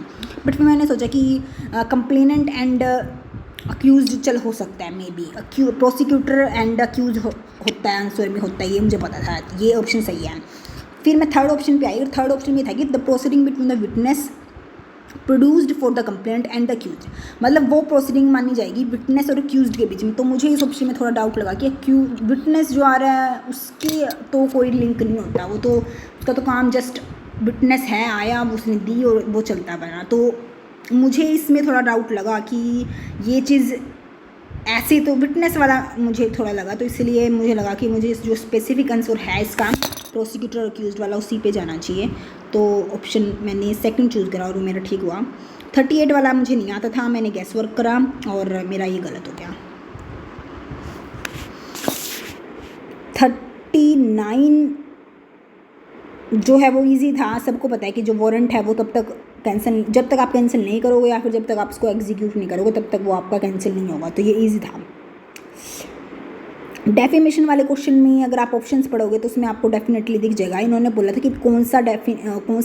बट फिर मैंने सोचा कि कंप्लेनेंट एंड अक्यूज्ड चल हो सकता है, maybe prosecutor and accused होता है, आंसर में होता है, ये मुझे पता था, ये ऑप्शन सही है। फिर मैं थर्ड ऑप्शन पे आई और थर्ड ऑप्शन में था कि the proceeding between the witness produced for the complaint and the accused, मतलब वो प्रोसीडिंग मानी जाएगी विटनेस और अक्यूज्ड के बीच में। तो मुझे इस ऑप्शन में थोड़ा डाउट लगा कि विटनेस जो आ रहा है उसके तो कोई लिंक नहीं होता, वो तो उसका तो काम जस्ट विटनेस है, आया उसने दी और वो चलता बना, तो मुझे इसमें थोड़ा डाउट लगा कि ये चीज़ ऐसे तो विटनेस वाला मुझे थोड़ा लगा, तो इसलिए मुझे लगा कि मुझे जो स्पेसिफिक आंसर है इसका प्रोसिक्यूटर और अक्यूज्ड वाला उसी पे जाना चाहिए, तो ऑप्शन मैंने सेकंड चूज़ करा और वो मेरा ठीक हुआ। 38 वाला मुझे नहीं आता था, मैंने गैस वर्क करा और मेरा ये गलत हो गया। 39 जो है वो इजी था, सबको पता है कि जो वारंट है वो तब तक कैंसिल, जब तक आप कैंसिल नहीं करोगे या फिर जब तक आप उसको एग्जीक्यूट नहीं करोगे तब तक वो आपका कैंसिल नहीं होगा, तो ये इजी था। डेफिमेशन वाले क्वेश्चन में अगर आप ऑप्शंस पढ़ोगे तो उसमें आपको डेफिनेटली दिख जाएगा, इन्होंने बोला था कि कौन सा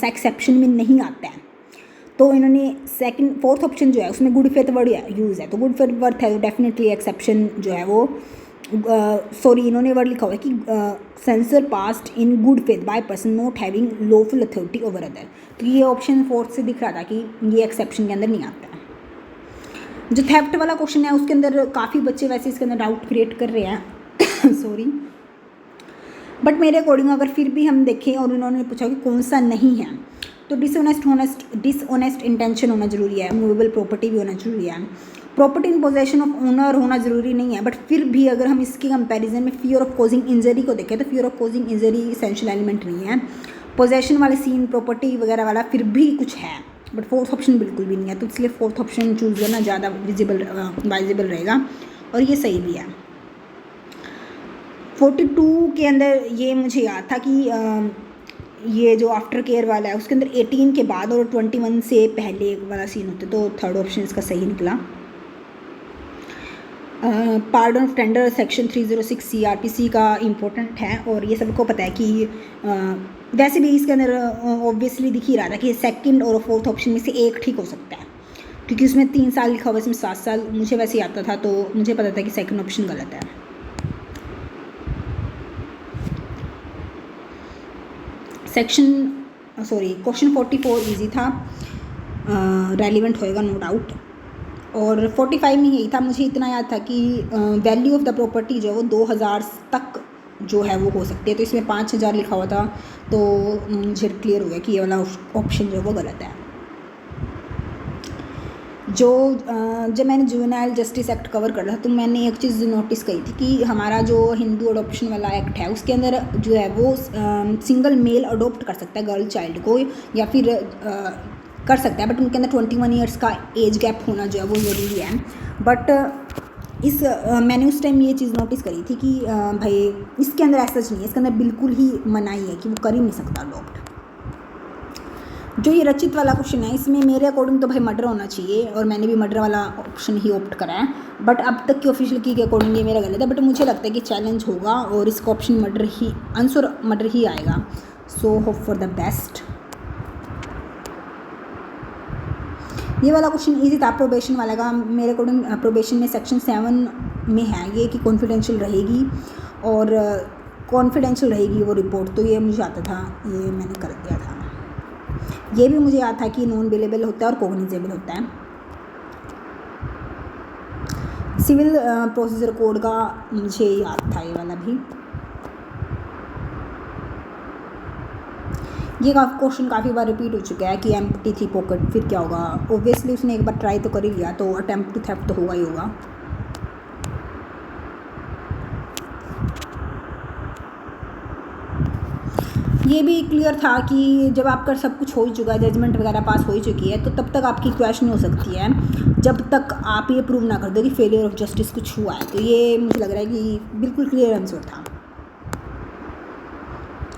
एक्सेप्शन में नहीं आता है, तो इन्होंने सेकंड फोर्थ ऑप्शन जो है उसमें गुड फेथ वर्ड यूज़ है, तो गुड फेथ वर्ड है तो डेफिनेटली एक्सेप्शन जो है वो इन्होंने वर्ड लिखा हुआ है कि sensor passed in good faith by person not having lawful authority over other, तो ये ऑप्शन फोर्थ से दिख रहा था कि ये एक्सेप्शन के अंदर नहीं आता है। जो थेफ्ट वाला क्वेश्चन है उसके अंदर काफ़ी बच्चे वैसे इसके अंदर डाउट क्रिएट कर रहे हैं सॉरी, बट मेरे अकॉर्डिंग अगर फिर भी हम देखें और उन्होंने पूछा कि कौन सा नहीं है, तो डिसऑनेस्ट इंटेंशन होना जरूरी है, मूवेबल प्रॉपर्टी भी होना जरूरी है, property in possession of owner होना ज़रूरी नहीं है, बट फिर भी अगर हम इसके कंपैरिजन में फियर ऑफ कॉजिंग इंजरी को देखें तो fear of causing injury essential element नहीं है, पोजेशन वाले सीन प्रॉपर्टी वगैरह वाला फिर भी कुछ है, बट फोर्थ ऑप्शन बिल्कुल भी नहीं है, तो इसलिए फोर्थ ऑप्शन चूज़ करना ज़्यादा वाइजेबल रहेगा और ये सही भी है। 42 के अंदर ये मुझे याद था कि ये जो आफ्टर केयर वाला है उसके अंदर 18 के बाद और 21 से पहले वाला सीन होता है, तो थर्ड ऑप्शन इसका सही निकला। Pardon of tender section 306 CRPC का इम्पोर्टेंट है और ये सबको पता है कि वैसे भी इसके अंदर ऑब्वियसली दिख ही रहा था कि सेकंड और फोर्थ ऑप्शन में से एक ठीक हो सकता है, क्योंकि उसमें 3 साल लिखा हुआ है, इसमें 7 साल मुझे वैसे ही आता था, तो मुझे पता था कि सेकंड ऑप्शन गलत है। क्वेश्चन 44 इजी था, रेलिवेंट होएगा नो डाउट। और 45 में यही था, मुझे इतना याद था कि वैल्यू ऑफ द प्रॉपर्टी जो है वो 2000 तक जो है वो हो सकती है, तो इसमें 5000 लिखा हुआ था, तो मुझे क्लियर हो गया कि ये वाला ऑप्शन जो है वो गलत है। जब मैंने जुवेनाइल जस्टिस एक्ट कवर कर रहा था, तो मैंने एक चीज़ नोटिस करी थी कि हमारा जो हिंदू अडोप्शन वाला एक्ट है उसके अंदर जो है वो सिंगल मेल अडोप्ट कर सकता है गर्ल चाइल्ड को, या फिर कर सकता है, बट उनके अंदर 21 ईयर्स का एज गैप होना जो है वो ज़रूरी है। बट मैंने उस टाइम ये चीज़ नोटिस करी थी कि भाई इसके अंदर ऐसा नहीं है, इसके अंदर बिल्कुल ही मनाही है कि वो कर ही नहीं सकता अडोप्ट। जो ये रचित वाला क्वेश्चन है, इसमें मेरे अकॉर्डिंग तो भाई मर्डर होना चाहिए, और मैंने भी मर्डर वाला ऑप्शन ही ऑप्ट करा है, बट अब तक की ऑफिशियल की के अकॉर्डिंग ये मेरा गलत है। बट मुझे लगता है कि चैलेंज होगा और इसका ऑप्शन मर्डर ही, आंसर मर्डर ही आएगा। So hope for the best. ये वाला क्वेश्चन इजी था, प्रोबेशन वाला का। मेरे अकॉर्डिंग प्रोबेशन में सेक्शन 7 में है ये कि कॉन्फिडेंशियल रहेगी, और कॉन्फिडेंशियल रहेगी वो रिपोर्ट, तो ये मुझे आता था, ये मैंने कर दिया था। ये भी मुझे याद था कि नॉन बेलेबल होता है और कॉग्निजेबल होता है। सिविल प्रोसीजर कोड का मुझे याद था ये वाला भी। ये क्वेश्चन काफ़ी बार रिपीट हो चुका है कि एम्प्टी थी पॉकेट, फिर क्या होगा। ऑब्वियसली उसने एक बार ट्राई तो कर ही लिया, तो अटेम्प्ट टू थेफ्ट तो होगा ही होगा। ये भी क्लियर था कि जब आपका सब कुछ हो ही चुका है, जजमेंट वगैरह पास हो ही चुकी है, तो तब तक आपकी क्वेश्चन हो सकती है जब तक आप ये प्रूव ना कर दो कि फेलियर ऑफ जस्टिस कुछ हुआ है। तो ये मुझे लग रहा है कि बिल्कुल क्लियर आंसर था।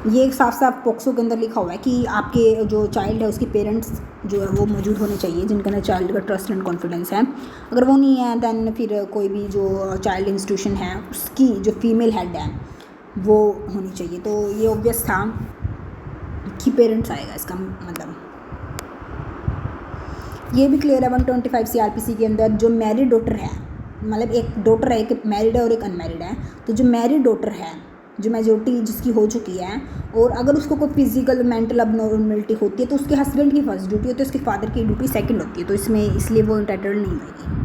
ये एक साफ साफ पॉक्सो के अंदर लिखा हुआ है कि आपके जो चाइल्ड है उसके पेरेंट्स जो है वो मौजूद होने चाहिए, जिनके अंदर चाइल्ड का ट्रस्ट एंड कॉन्फिडेंस है। अगर वो नहीं है दैन फिर कोई भी जो चाइल्ड इंस्टीट्यूशन है उसकी जो फीमेल हेड है वो होनी चाहिए। तो ये ऑब्वियस था कि पेरेंट्स आएगा इसका मतलब। ये भी क्लियर है 125 CRPC के अंदर जो मैरिड डॉटर है, मतलब एक डॉटर है, एक मैरिड है और एक अनमैरिड है, तो जो मैरिड डॉटर है, जो मेजोरिटी जिसकी हो चुकी है, और अगर उसको कोई फिजिकल मेंटल अबनॉर्मलिटी होती है तो उसके हस्बैंड की फर्स्ट ड्यूटी होती है, उसके फादर की ड्यूटी सेकंड होती है, तो इसमें इसलिए वो इंटाइटल्ड नहीं होगी।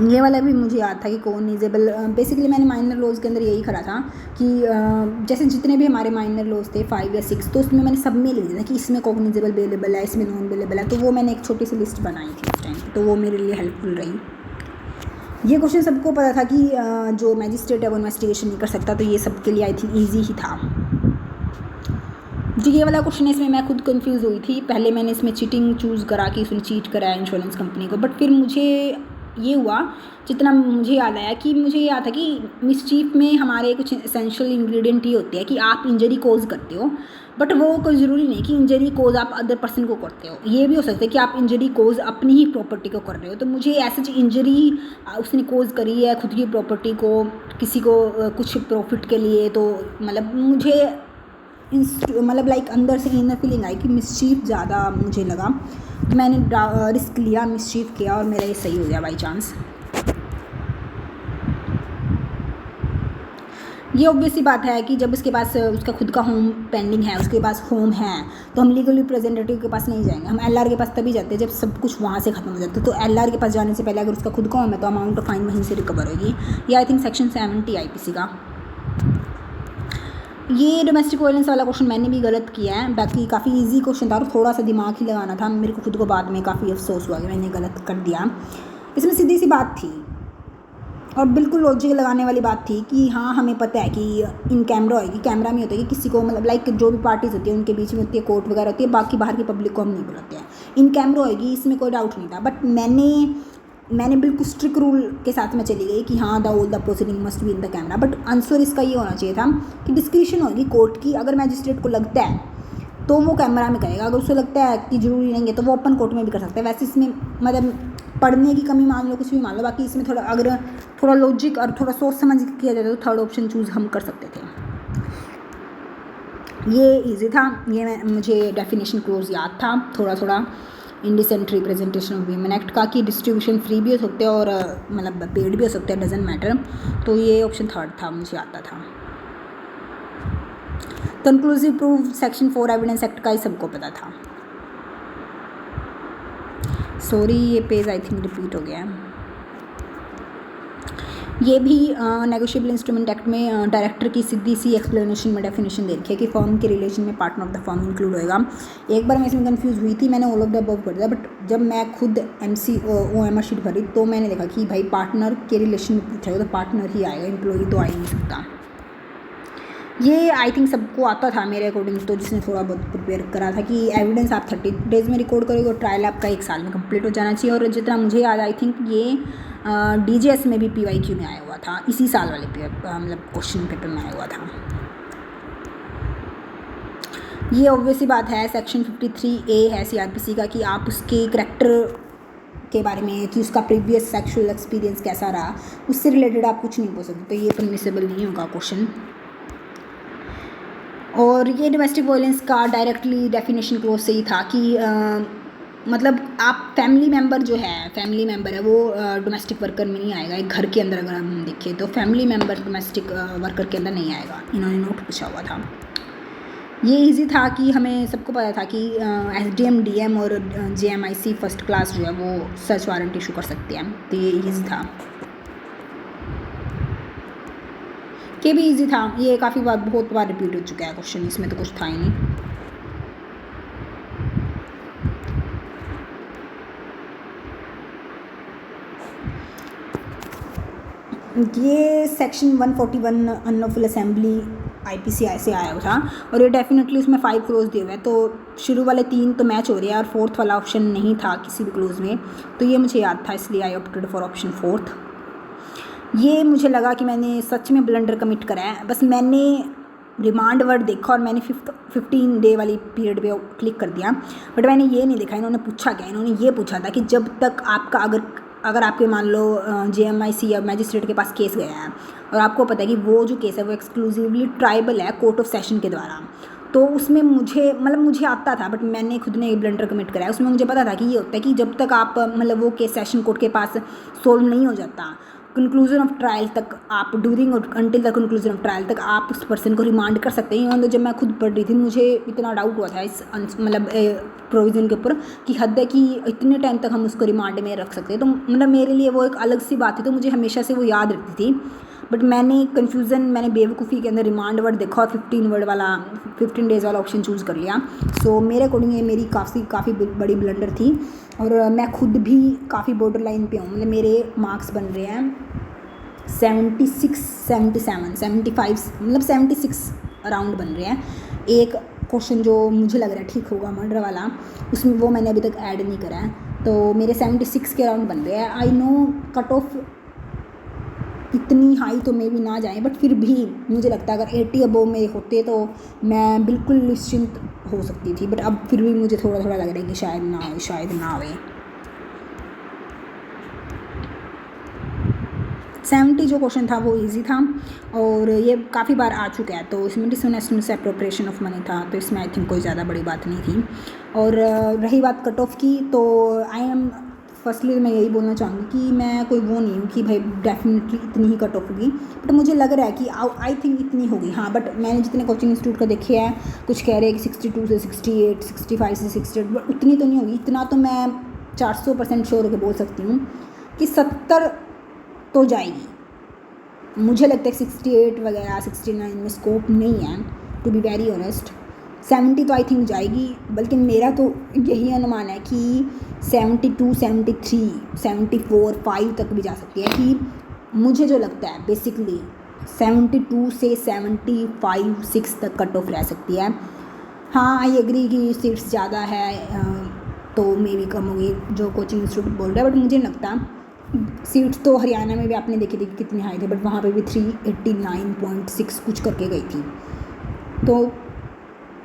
ये वाला भी मुझे याद था कि कॉग्निजेबल। बेसिकली मैंने माइनर लॉज के अंदर यही करा था कि जैसे जितने भी हमारे माइनर लॉज थे 5 या 6, तो उसमें मैंने सब में लिख दिया था कि इसमें कॉग्निजेबल बेलेबल है, इसमें नॉन बेलेबल है, तो वो मैंने एक छोटी सी लिस्ट बनाई थी उस टाइम, तो वो मेरे लिए हेल्पफुल रही। ये क्वेश्चन सबको पता था कि जो मैजिस्ट्रेट है वो इन्वेस्टिगेशन नहीं कर सकता, तो ये सबके लिए आई थिंक ईजी ही था। जी ये वाला क्वेश्चन है, इसमें मैं खुद कंफ्यूज हुई थी। पहले मैंने इसमें चीटिंग चूज़ करा कि इसने चीट करा है इंश्योरेंस कंपनी को, बट फिर मुझे ये हुआ, जितना मुझे याद आया कि मुझे याद था कि मिसचीफ में हमारे कुछ एसेंशियल इंग्रेडिएंट ये होते हैं कि आप इंजरी कोज करते हो, बट वो कोई ज़रूरी नहीं कि इंजरी कोज आप अदर पर्सन को करते हो। ये भी हो सकता है कि आप इंजरी कोज अपनी ही प्रॉपर्टी को कर रहे हो। तो मुझे ऐसी इंजरी उसने कोज करी है खुद की प्रॉपर्टी को, किसी को कुछ प्रॉफिट के लिए, तो मतलब मुझे मतलब लाइक अंदर से इनर फीलिंग आई कि मिसचीफ ज़्यादा मुझे लगा, तो मैंने रिस्क लिया, मिसचीफ किया और मेरा ये सही हो गया बाई चांस। ये ऑब्वियस सी बात है कि जब उसके पास उसका खुद का होम पेंडिंग है, उसके पास होम है, तो हम लीगल रिप्रेजेंटेटिव के पास नहीं जाएंगे, हम LR के पास तभी जाते हैं जब सब कुछ वहाँ से ख़त्म हो जाता है। तो LR के पास जाने से पहले अगर उसका खुद का होम है तो अमाउंट ऑफ फाइन वहीं से रिकवर होगी। ये आई थिंक सेक्शन 70 IPC का। ये डोमेस्टिक वायलेंस वाला क्वेश्चन मैंने भी गलत किया है, बाकी काफ़ी इजी क्वेश्चन था और थोड़ा सा दिमाग ही लगाना था। मेरे को खुद को बाद में काफ़ी अफसोस हुआ कि मैंने गलत कर दिया। इसमें सीधी सी बात थी और बिल्कुल लॉजिक लगाने वाली बात थी कि हाँ हमें पता है कि इन कैमरा होगी, कैमरा में होता है कि किसी को मतलब लाइक जो भी पार्टीज होती है उनके बीच में होती है, कोर्ट वगैरह होती है, बाकी बाहर की पब्लिक को हम नहीं बुलाते हैं। इन कैमरा होगी, इसमें कोई डाउट नहीं था, बट मैंने बिल्कुल स्ट्रिक्ट रूल के साथ में चली गई कि हाँ the proceeding must be in the camera. But answer इसका ये होना चाहिए था कि डिस्क्रिशन होगी कोर्ट की, अगर मैजिस्ट्रेट को लगता है तो वो कैमरा में करेगा, अगर उसको लगता है कि ज़रूरी नहीं है तो वो ओपन कोर्ट में भी कर सकता है। वैसे इसमें मतलब पढ़ने की कमी मान लो, कुछ भी मान लो, बाकी इसमें थोड़ा अगर थोड़ा लॉजिक और थोड़ा सोच समझ किया जाता तो थर्ड ऑप्शन चूज़ हम कर सकते थे। ये इजी था, ये मुझे डेफिनेशन क्लोज याद था थोड़ा थोड़ा। Indecent representation of women act का कि डिस्ट्रीब्यूशन फ्री भी हो सकते हैं और मतलब पेड भी हो सकते हैं, डजेंट मैटर। तो ये ऑप्शन थर्ड था, मुझे आता था। Conclusive proof section 4 evidence act का ही सबको पता था। सॉरी ये पेज आई थिंक रिपीट हो गया है। ये भी नेगोशिएबल इंस्ट्रूमेंट एक्ट में डायरेक्टर की सीधी सी एक्सप्लेनेशन में डेफिनेशन दे रखी है कि फर्म के रिलेशन में partner of the firm include होएगा। एक बार मैं इसमें कंफ्यूज हुई थी, मैंने ऑल ऑफ द अबव कर दिया, बट जब मैं खुद OMR शीट भरी तो मैंने देखा कि भाई पार्टनर के रिलेशन में पूछा तो पार्टनर ही आएगा, एम्प्लॉई तो आ ही नहीं सकता। ये आई थिंक सबको आता था मेरे अकॉर्डिंग, तो जिसने थोड़ा बहुत प्रिपेयर करा था कि एविडेंस आप 30 डेज़ में रिकॉर्ड करोगे और ट्रायल आपका 1 साल में कंप्लीट हो जाना चाहिए। और जितना मुझे याद आई थिंक ये DGS में भी PYQ में आया हुआ था, इसी साल वाले मतलब क्वेश्चन पेपर में आया हुआ था। ये ऑब्वियसली बात है, सेक्शन 53A है CRPC का कि आप उसके करैक्टर के बारे में कि उसका प्रीवियस सेक्सुअल एक्सपीरियंस कैसा रहा, उससे रिलेटेड आप कुछ नहीं बोल सकते, तो ये परमिसेबल नहीं होगा क्वेश्चन। और ये डोमेस्टिक वायलेंस का डायरेक्टली डेफिनेशन क्लोज से ही था कि मतलब आप फैमिली मेम्बर है वो डोमेस्टिक वर्कर में नहीं आएगा। एक घर के अंदर अगर हम देखें तो फैमिली मेम्बर डोमेस्टिक वर्कर के अंदर नहीं आएगा, इन्होंने नोट पूछा हुआ था। ये इजी था कि हमें सबको पता था कि SDM DM और JMIC फर्स्ट क्लास जो है वो सर्च वारंट इशू कर सकते हैं, तो ये इजी था। के भी इजी था, ये काफ़ी बार बहुत बार रिपीट हो चुका है क्वेश्चन, इसमें तो कुछ था ही नहीं। ये सेक्शन 141 अनलॉफुल असेंबली IPC से आया हुआ था और ये डेफिनेटली उसमें 5 क्लोज दिए हुए हैं, तो शुरू वाले 3 तो मैच हो रहे हैं और 4th वाला ऑप्शन नहीं था किसी भी क्लोज में, तो ये मुझे याद था, इसलिए I opted for option 4th। ये मुझे लगा कि मैंने सच में ब्लंडर कमिट करा है, बस मैंने रिमांड वर्ड देखा और मैंने 15 डे वाली पीरियड पे क्लिक कर दिया, बट मैंने ये नहीं देखा इन्होंने पूछा क्या। इन्होंने ये पूछा था कि जब तक आपका अगर आपके मान लो JMIC या मैजिस्ट्रेट के पास केस गया है और आपको पता है कि वो जो केस है वो एक्सक्लूसिवली ट्राइबल है कोर्ट ऑफ सेशन के द्वारा, तो उसमें मुझे आता था, बट मैंने खुद ने ब्लंडर कमिट कराया। उसमें मुझे पता था कि ये होता है कि जब तक आप वो केस सेशन कोर्ट के पास सोल्व नहीं हो जाता, कंक्लूजन ऑफ ट्रायल तक आप ड्यूरिंग और until the conclusion of trial तक आप उस पर्सन को रिमांड कर सकते हैं। तो जब मैं खुद पढ़ रही थी मुझे इतना डाउट हुआ था इस प्रोविज़न के ऊपर कि हद है कि इतने टाइम तक हम उसको रिमांड में रख सकते हैं, तो मेरे लिए वो एक अलग सी बात थी, तो मुझे हमेशा से वो याद रहती थी। बट मैंने बेवकूफ़ी के अंदर रिमांड वर्ड देखा और 15 डेज़ वाला ऑप्शन चूज़ कर लिया। सो मेरे अकॉर्डिंग ये मेरी काफ़ी बड़ी ब्लंडर थी और मैं खुद भी काफ़ी बॉर्डर लाइन पे हूँ। मेरे मार्क्स बन रहे हैं 76, 77, 75 76 अराउंड बन रहे हैं। एक क्वेश्चन जो मुझे लग रहा है ठीक होगा मर्डर वाला, उसमें वो मैंने अभी तक ऐड नहीं करा है, तो मेरे 76 के अराउंड बन रहे हैं। आई नो कट ऑफ इतनी हाई तो मे भी ना जाए, बट फिर भी मुझे लगता है अगर 80 अबव मेरे होते तो मैं बिल्कुल निश्चिंत हो सकती थी, बट अब फिर भी मुझे थोड़ा लग रहा है कि शायद ना आए। 70 जो क्वेश्चन था वो इजी था और ये काफ़ी बार आ चुका है, तो इसमें डिसऑनेस्टनेस से अप्रोप्रिएशन ऑफ मनी था, तो इसमें आई थिंक कोई ज़्यादा बड़ी बात नहीं थी। और रही बात कट ऑफ की, तो फर्स्टली मैं यही बोलना चाहूँगी कि मैं कोई वो नहीं हूँ कि भाई डेफिनेटली इतनी ही कट ऑफ होगी, बट मुझे लग रहा है कि आई थिंक इतनी होगी। हाँ, बट मैंने जितने कोचिंग इंस्टीट्यूट का देखे हैं कुछ कह रहे हैं कि 62 से 68, 65 से 68, बट उतनी तो नहीं होगी। इतना तो मैं 400% श्योर होकर बोल सकती हूँ कि 70 तो जाएगी। मुझे लगता है 68 वगैरह 69 में स्कोप नहीं है, टू बी वेरी ऑनेस्ट। 70 तो आई थिंक जाएगी, बल्कि मेरा तो यही अनुमान है कि 72, 73, 74, 5 तक भी जा सकती है। कि मुझे जो लगता है बेसिकली 72 से 75, 6 तक कट ऑफ रह सकती है। हाँ, आई एग्री कि सीट्स ज़्यादा है तो मे भी कम होगी जो कोचिंग इंस्टीट्यूट बोल रहा है, बट मुझे नहीं लगता। सीट्स तो हरियाणा में भी आपने देखी थी कितनी हाई थे, बट वहाँ पे भी 389.6 कुछ करके गई थी। तो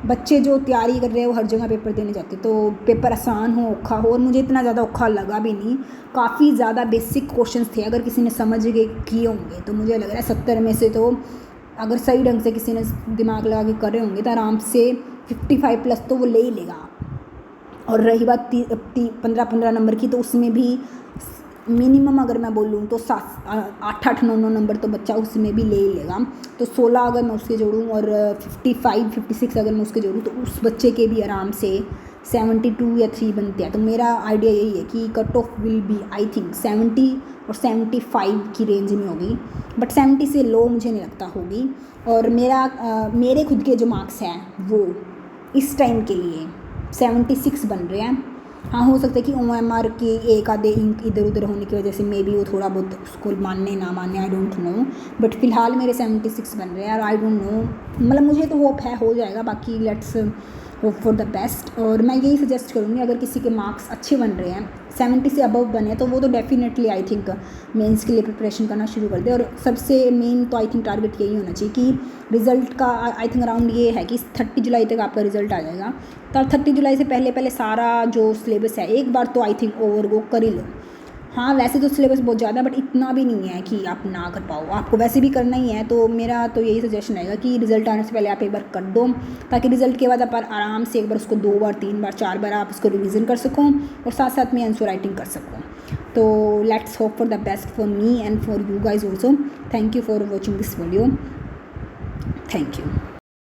बच्चे जो तैयारी कर रहे हैं वो हर जगह पेपर देने जाते, तो पेपर आसान हो औखा हो, और मुझे इतना ज़्यादा औखा लगा भी नहीं। काफ़ी ज़्यादा बेसिक क्वेश्चंस थे, अगर किसी ने समझ के किए होंगे तो मुझे लग रहा है 70 में से तो अगर सही ढंग से किसी ने दिमाग लगा के कर रहे होंगे तो आराम से 55 प्लस तो वो ले ही लेगा। और रही बात 15-15 नंबर की, तो उसमें भी मिनिमम अगर मैं बोलूँ तो 8-9 नंबर तो बच्चा उसमें भी ले ही लेगा। तो 16 अगर मैं उसके जोड़ूँ और 55-56 अगर मैं उसके जोड़ूँ तो उस बच्चे के भी आराम से 72 या 3 बनते हैं। तो मेरा आइडिया यही है कि cut off will be I think 70 और 75 की रेंज में होगी, बट 70 से लो मुझे नहीं लगता होगी। और मेरे खुद के जो मार्क्स हैं वो इस टाइम के लिए 76 बन रहे हैं। हाँ, हो सकता है कि OMR के एक आधे इंक इधर उधर होने की वजह से मे बी वो थोड़ा बहुत उसको मानने ना मानने, आई डोंट नो, बट फिलहाल मेरे 76 बन रहे हैं। और आई डोंट नो, मतलब मुझे तो होप है हो जाएगा, बाकी let's hope for the best. और मैं यही सजेस्ट करूँगी अगर किसी के मार्क्स अच्छे बन रहे हैं, 70 से अबव बने, तो वो तो डेफिनेटली आई थिंक मेंस के लिए प्रिपरेशन करना शुरू कर दे। और सबसे मेन तो आई थिंक टारगेट यही होना चाहिए कि रिज़ल्ट का आई थिंक अराउंड ये है कि 30 जुलाई तक आपका रिज़ल्ट आ जाएगा। तो आप 30 जुलाई से पहले सारा जो सिलेबस है एक बार तो आई थिंक ओवरगो कर ही लो। हाँ, वैसे तो सिलेबस बहुत ज़्यादा, बट इतना भी नहीं है कि आप ना कर पाओ, आपको वैसे भी करना ही है। तो मेरा तो यही सजेशन रहेगा कि रिज़ल्ट आने से पहले आप एक बार कर दो, ताकि रिज़ल्ट के बाद आप आराम से एक बार उसको 2 बार 3 बार 4 बार आप उसको रिवीजन कर सको और साथ साथ में आंसर राइटिंग कर सको। तो let's hope for the best for me and for you guys also. Thank you for watching this video. Thank you.